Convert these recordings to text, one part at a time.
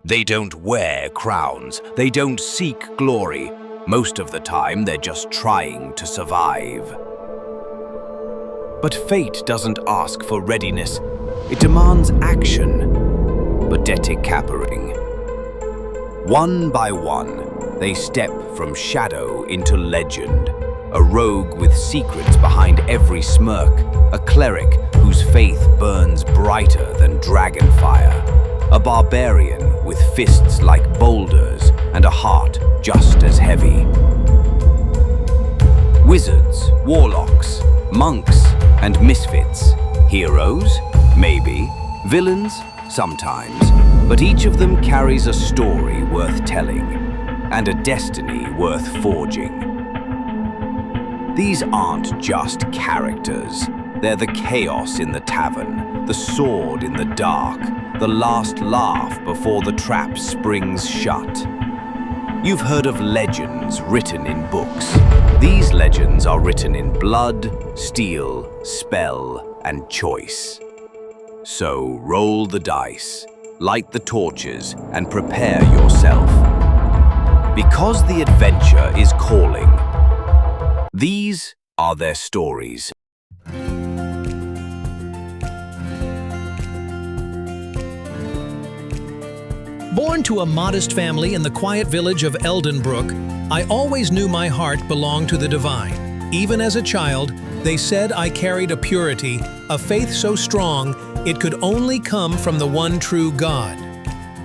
They don't wear crowns, they don't seek glory. Most of the time, they're just trying to survive. But fate doesn't ask for readiness. It demands action. Pathetic cappering. One by one, they step from shadow into legend. A rogue with secrets behind every smirk. A cleric whose faith burns brighter than dragon fire. A barbarian with fists like boulders and a heart just as heavy. Wizards, warlocks, monks, and misfits. Heroes? Maybe. Villains? Sometimes. But each of them carries a story worth telling, and a destiny worth forging. These aren't just characters. They're the chaos in the tavern, the sword in the dark, the last laugh before the trap springs shut. You've heard of legends written in books. These legends are written in blood, steel, spell, and choice. So roll the dice, light the torches, and prepare yourself. Because the adventure is calling. These are their stories. Born to a modest family in the quiet village of Eldenbrook, I always knew my heart belonged to the divine. Even as a child, they said I carried a purity, a faith so strong, it could only come from the one true God.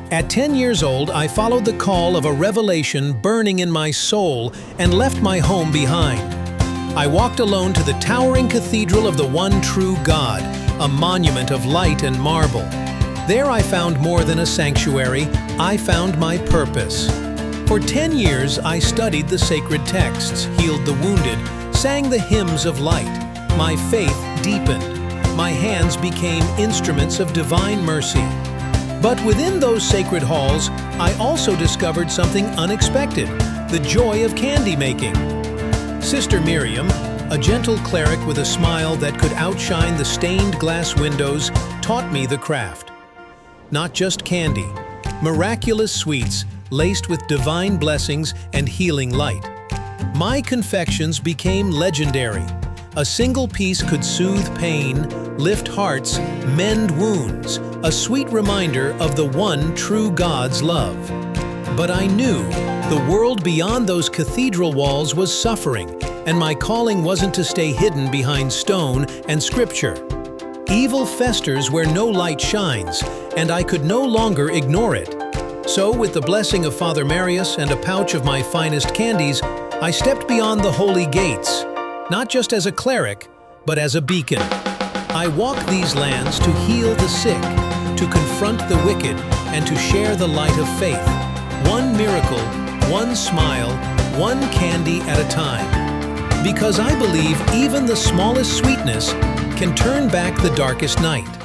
At 10 years old, I followed the call of a revelation burning in my soul and left my home behind. I walked alone to the towering cathedral of the one true God, a monument of light and marble. There I found more than a sanctuary, I found my purpose. For 10 years I studied the sacred texts, healed the wounded, sang the hymns of light. My faith deepened. My hands became instruments of divine mercy. But within those sacred halls, I also discovered something unexpected, the joy of candy making. Sister Miriam, a gentle cleric with a smile that could outshine the stained glass windows, taught me the craft. Not just candy, miraculous sweets laced with divine blessings and healing light. My confections became legendary. A single piece could soothe pain, lift hearts, mend wounds, a sweet reminder of the one true God's love. But I knew the world beyond those cathedral walls was suffering, and my calling wasn't to stay hidden behind stone and scripture. Evil festers where no light shines, and I could no longer ignore it. So, with the blessing of Father Marius and a pouch of my finest candies, I stepped beyond the holy gates, not just as a cleric, but as a beacon. I walk these lands to heal the sick, to confront the wicked, and to share the light of faith. One miracle, one smile, one candy at a time. Because I believe even the smallest sweetness can turn back the darkest night.